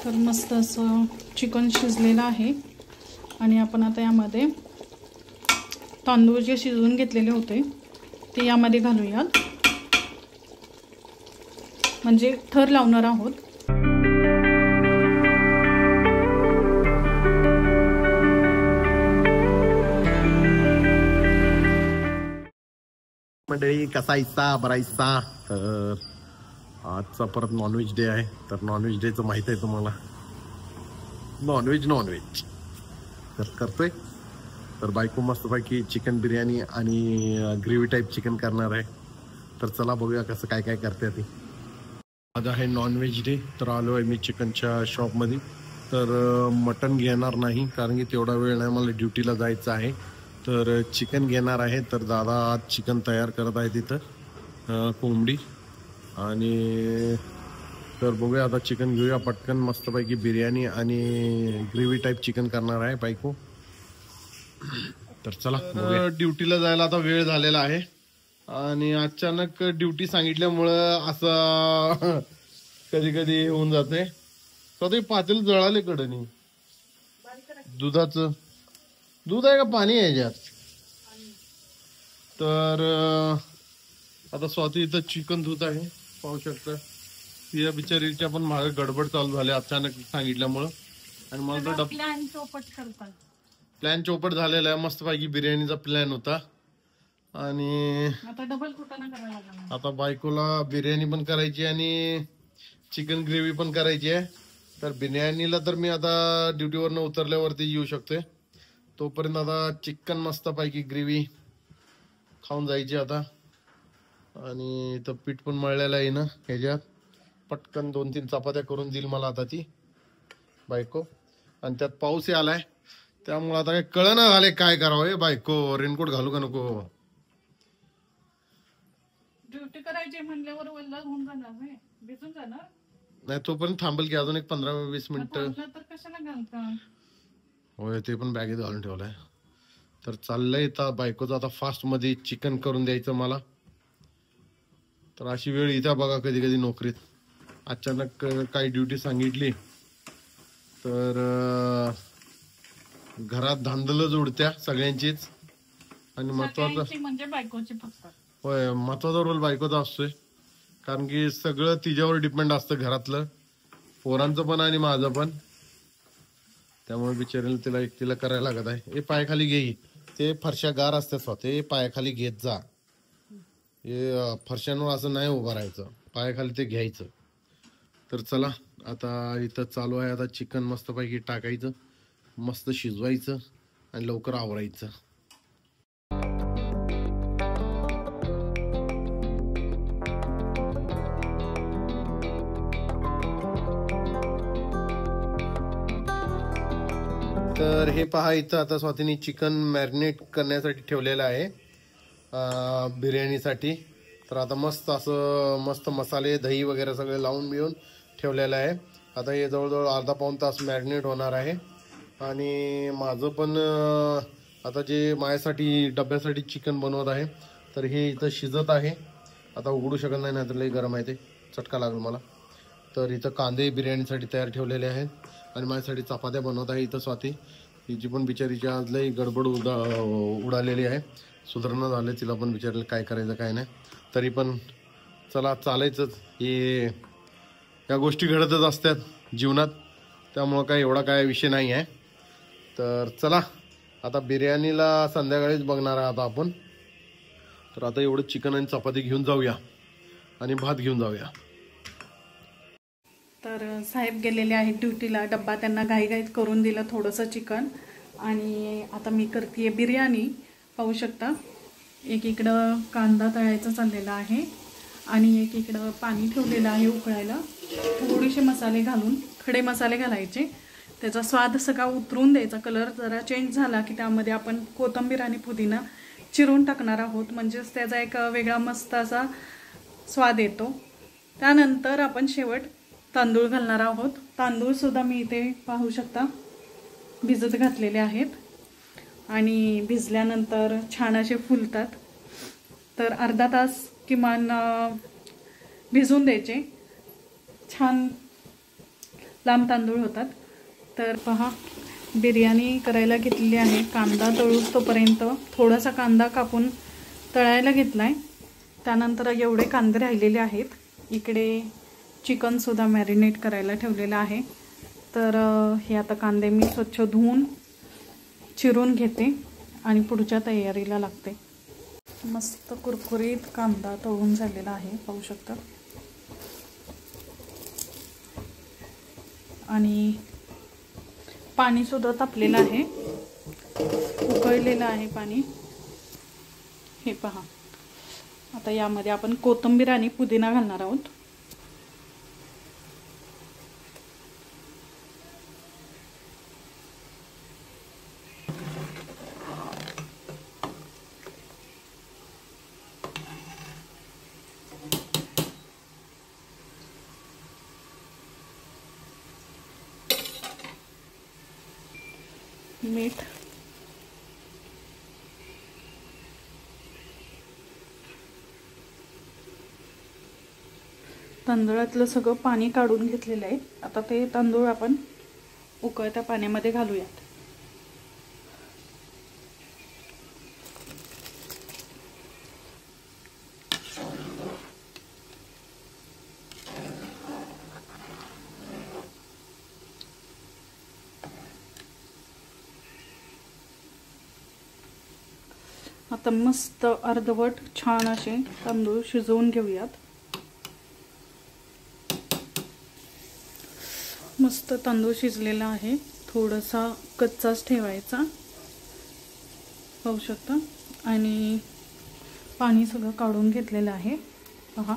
तर मस्त असं चिकन शिजलेलं आहे आणि आपण आता यामध्ये तांदूळ जे शिजवून घेतलेले होते ते यामध्ये घालूयात, म्हणजे थर लावणार आहोत. मंडळी कसायचा बरायचा. तर आजचा परत नॉनव्हेज डे आहे. तर नॉनव्हेज डेचं माहित आहे तुम्हाला, नॉनव्हेज तर करतोय. तर बायको मस्तपैकी चिकन बिर्याणी आणि ग्रेव्ही टाईप चिकन करणार आहे. तर चला बघूया कसं काय काय करते ती. आज आहे नॉनव्हेज डे. तर आलो आहे मी चिकनच्या शॉपमध्ये. तर मटन घेणार नाही कारण की तेवढा वेळ नाही, मला ड्युटीला जायचं आहे. तर चिकन घेणार आहे. तर दादा आज चिकन तयार करत आहे तिथं, कोंबडी. आणि तर बघूया आता चिकन घेऊया पटकन. मस्तपैकी बिर्याणी आणि ग्रेव्ही टाईप चिकन करणार आहे बायको. तर चला ड्युटीला जायला आता वेळ झालेला आहे आणि अचानक ड्युटी सांगितल्यामुळं असं कधी कधी होऊन जाते. तर ते पातेल जळाले कडनी. दुधाचं दूध आहे का पाणी आहे याच्यात? तर आता स्वाती इथं चिकन धुत आहे, पाहू शकता. या बिचारीच्या पण मागे गडबड चालू झाली अचानक सांगितल्यामुळं. आणि मला तर प्लॅन चौपट झालेला आहे. मस्तपैकी बिर्याणीचा प्लॅन होता आणि आता डबल कुटाणा करायला लागला. आता बायकोला बिर्याणी पण करायची आणि चिकन ग्रेव्ही पण करायची आहे. तर बिर्याणीला तर मी आता ड्युटीवरनं उतरल्यावरती येऊ शकते. तोपर्यंत आता चिकन मस्तपैकी ग्रेव्ही खाऊन जायची आता. आणि इथं पीठ पण मळलेलं आहे ना ह्याच्यात. पटकन 2-3 चपात्या करून देईल मला आता ती बायको. आणि त्यात पाऊसही आलाय त्यामुळे आता काही कळना झाले काय करावं. बायको रेनकोट घालू का नको? ड्युटी करायची म्हणल्यावर वल्ला होऊन जाणार, भिजून जाणार नाही. तोपर्यंत थांबेल की अजून एक 15-20 मिनिटं. तर कशाला घालता? होय, ते पण बॅगेत घालून ठेवलंय. तर चाललंय आता बायकोचं आता फास्ट मध्ये चिकन करून द्यायचं मला. तर अशी वेळ इथं बघा कधी कधी नोकरीत अचानक काही ड्युटी सांगितली तर घरात धांदलच उडत्या सगळ्यांचीच. आणि महत्वाचं म्हणजे बायकोची फक्त. होय, महत्वाचा रोल बायकोचा असतोय कारण की सगळं तिच्यावर डिपेंड असतं घरातलं, पोरांचं पण आणि माझं पण. त्यामुळे बिचारीला तिला एकटीला करायला लागत आहे. हे पायाखाली घे, ते फरशा गार असते स्वतः, पायाखाली घेत जा. हे फरशांवर असं नाही उभं राहायचं, पायाखाली ते घ्यायचं. तर चला आता इथं चालू आहे आता चिकन मस्तपैकी टाकायचं, मस्त शिजवायचं आणि लवकर आवरायचं. तर हे पहा इथं आता स्वातीने चिकन मॅरिनेट करण्यासाठी ठेवलेलं आहे बिर्याणीसाठी. तर आता मस्त असं मस्त मसाले दही वगैरे सगळे लावून बिवून ठेवलेलं आहे. आता हे जवळजवळ अर्धा-पाऊण तास मॅरिनेट होणार आहे. आणि माझं पण आता जे माझ्यासाठी डब्यासाठी चिकन बनवत आहे तर हे इथं शिजत आहे. आता उघडू शकत नाही, नाहीतर लई गरम आहे, ते चटका लागेल मला. तर इथं कांदे बिर्याणीसाठी तयार ठेवलेले आहेत आणि माझ्यासाठी चपात्या बनवत आहे इथं स्वाती. हिची पण बिचारीची आज लई गडबड उडालेली आहे, सुधारणा झाले तिला पण बिचारीला काय करायचं काय नाही. तरी पण चला चालायचंच, हे या गोष्टी घडतच असतात जीवनात, त्यामुळं काय एवढा काय विषय नाही आहे. तर चला आता बिर्याणीला संध्याकाळीच बघणार आहे आता आपण. तर आता एवढं चिकन आणि चपाती घेऊन जाऊया आणि भात घेऊन जाऊया. तर साहेब गेलेले आहेत ड्युटीला, डब्बा त्यांना घाईघाईत करून दिलं थोडंसं चिकन. आणि आता मी करते बिर्याणी, पाहू शकता. एक इकडं कांदा तळायचा चाललेला आहे आणि एक इकडं पाणी ठेवलेलं आहे उकळायला. थोडेसे मसाले घालून, खडे मसाले घालायचे, त्याचा स्वाद सगळा उतरून द्यायचा. कलर जरा चेंज झाला की त्यामध्ये आपण कोथिंबीर आणि पुदिना चिरून टाकणार आहोत, म्हणजेच त्याचा एक वेगळा मस्त असा स्वाद येतो. त्यानंतर आपण शेवट तांदूळ घालणार आहोत. तांदूळसुद्धा मी इथे पाहू शकता भिजत घातलेले आहेत आणि भिजल्यानंतर छान असे फुलतात. तर अर्धा तास किमान भिजून द्यायचे. छान लांब तांदूळ होतात। तर पहा बिर्याणी करायला घेतलेली आहे। कांदा तळूस तोपर्यंत थोडासा कांदा कापून तळायला घेतलाय। त्यानंतर एवढे कांदे राहिलेले आहेत। इकडे चिकन सुद्धा मॅरिनेट करायला ठेवलेलं आहे। तर हे आता कांदे मी स्वच्छ धुवून चिरून घेते आणि पुढच्या तयारीला लागते। मस्त कुरकुरीत कांदा तळून झालेला आहे, पाहू शकता। आणि पाणी सुद्धा तापलेलं आहे, उकळलेलं आहे पाणी। हे पहा, आता यामध्ये आपण कोथिंबीर आणि पुदिना घालणार आहोत। मीठ, तांदळातलं सगळं पाणी काढून घेतलेलं आहे। आता ते तांदूळ आपण उकळत्या पाण्यामध्ये घालूयात। आता मस्त अर्धवट छान असे तांदूळ शिजवून घेऊयात। मस्त तांदूळ शिजलेला आहे, थोडासा कच्चाच ठेवायचा, पाहू शकता। आणि पाणी सगळं काढून घेतलेलं आहे, पहा।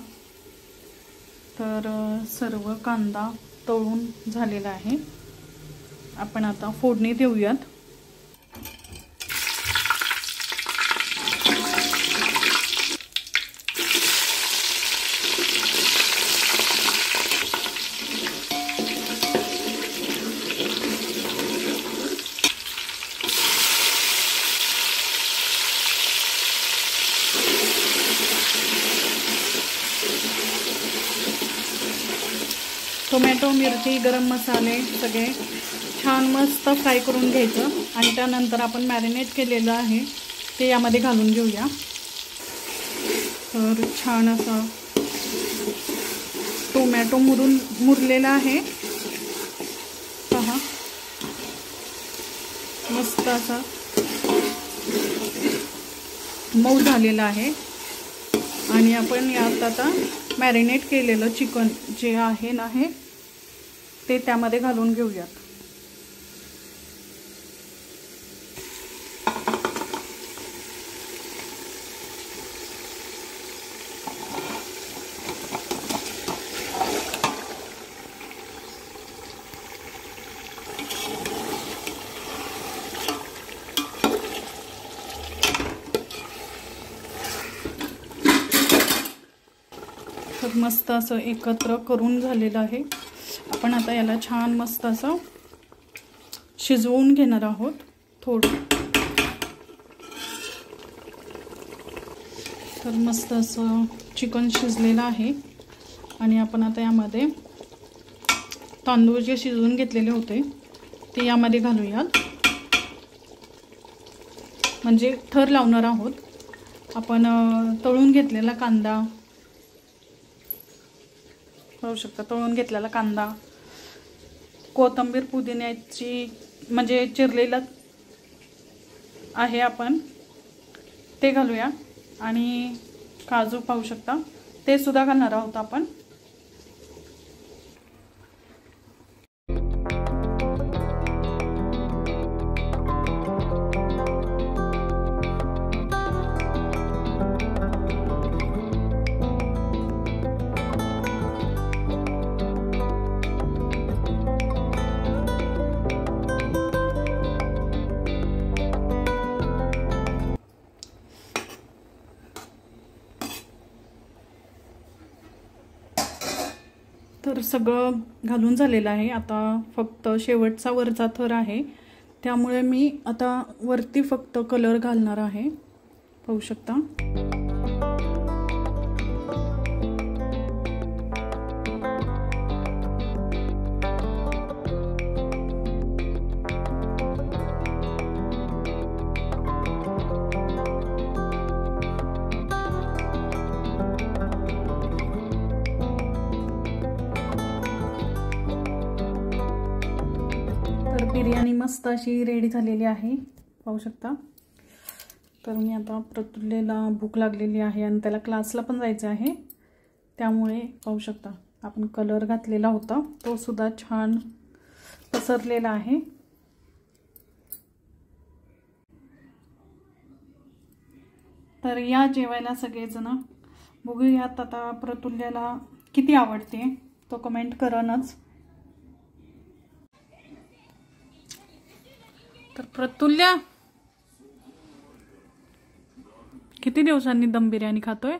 तर सर्व कांदा तळून झालेला आहे। आपण आता फोडणी देऊयात। टोमॅटो, मिरची, गरम मसाले सगळे छान मस्त फ्राय करून घ्यायचं आणि त्यानंतर आपण मॅरिनेट केलेलं आहे ते यामध्ये घालून घेऊया। तर छान असा टोमॅटो मुरलेला आहे, पहा। मस्त असा मऊ झालेला आहे। आणि आपण यात आता मॅरिनेट केलेलं चिकन जे आहे ना ते त्यामध्ये घालून घेऊयात। तर मस्त असं एकत्र करून झालेलं आहे। आपण आता याला छान मस्त असं शिजवून घेणार आहोत थोडं। तर मस्त असं चिकन शिजलेलं आहे आणि आपण आता यामध्ये तांदूळ जे शिजवून घेतलेले होते ते यामध्ये घालूयात, म्हणजे थर लावणार आहोत। आपण तळून घेतलेला कांदा, पाहू शकता, तळून घेतलेला कांदा, कोथिंबीर, पुदिन्याची म्हणजे चिरलेला आहे आपण ते घालूया। आणि काजू पाहू शकता ते सुद्धा घालणार आहोत आपण। तर सगळं घालून झालेलं आहे। आता फक्त शेवटचा वरचा थर आहे, त्यामुळे मी आता वरती फक्त कलर घालणार आहे, पाहू शकता। बिर्याणी मस्त अशी रेडी झालेली आहे, पाहू शकता. तर मी आता प्रतुल्यला भूक लागलेली आहे आणि त्याला क्लासला पण जायचं आहे, त्यामुळे पाहू शकता आपण कलर घातलेला होता तो सुद्धा छान पसरलेला आहे. तर या जेवायला सगळेजण. बघूयात आता प्रतुल्यला किती आवडते, तो कमेंट करणच. तर प्रतुल्य किती दिवसांनी दम बिर्याणी खातोय?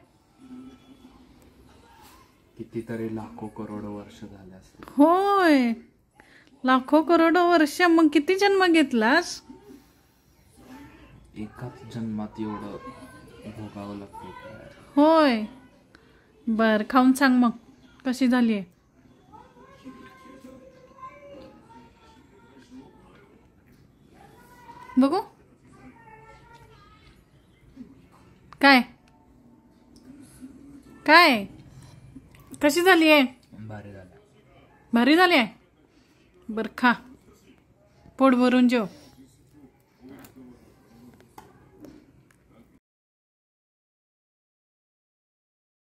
कितीतरी लाखो करोडो वर्ष झाले असतील. होय, लाखो करोडो वर्ष. मग किती जन्म घेतलास? एकाच जन्मात एवढं भोगावं लागतं. होय, बर खाऊन सांग मग कशी झालीये. बघू काय काय कशी झाली आहे? भारी झालं. भारी झाली आहे. बर खा, पोट भरून जेव.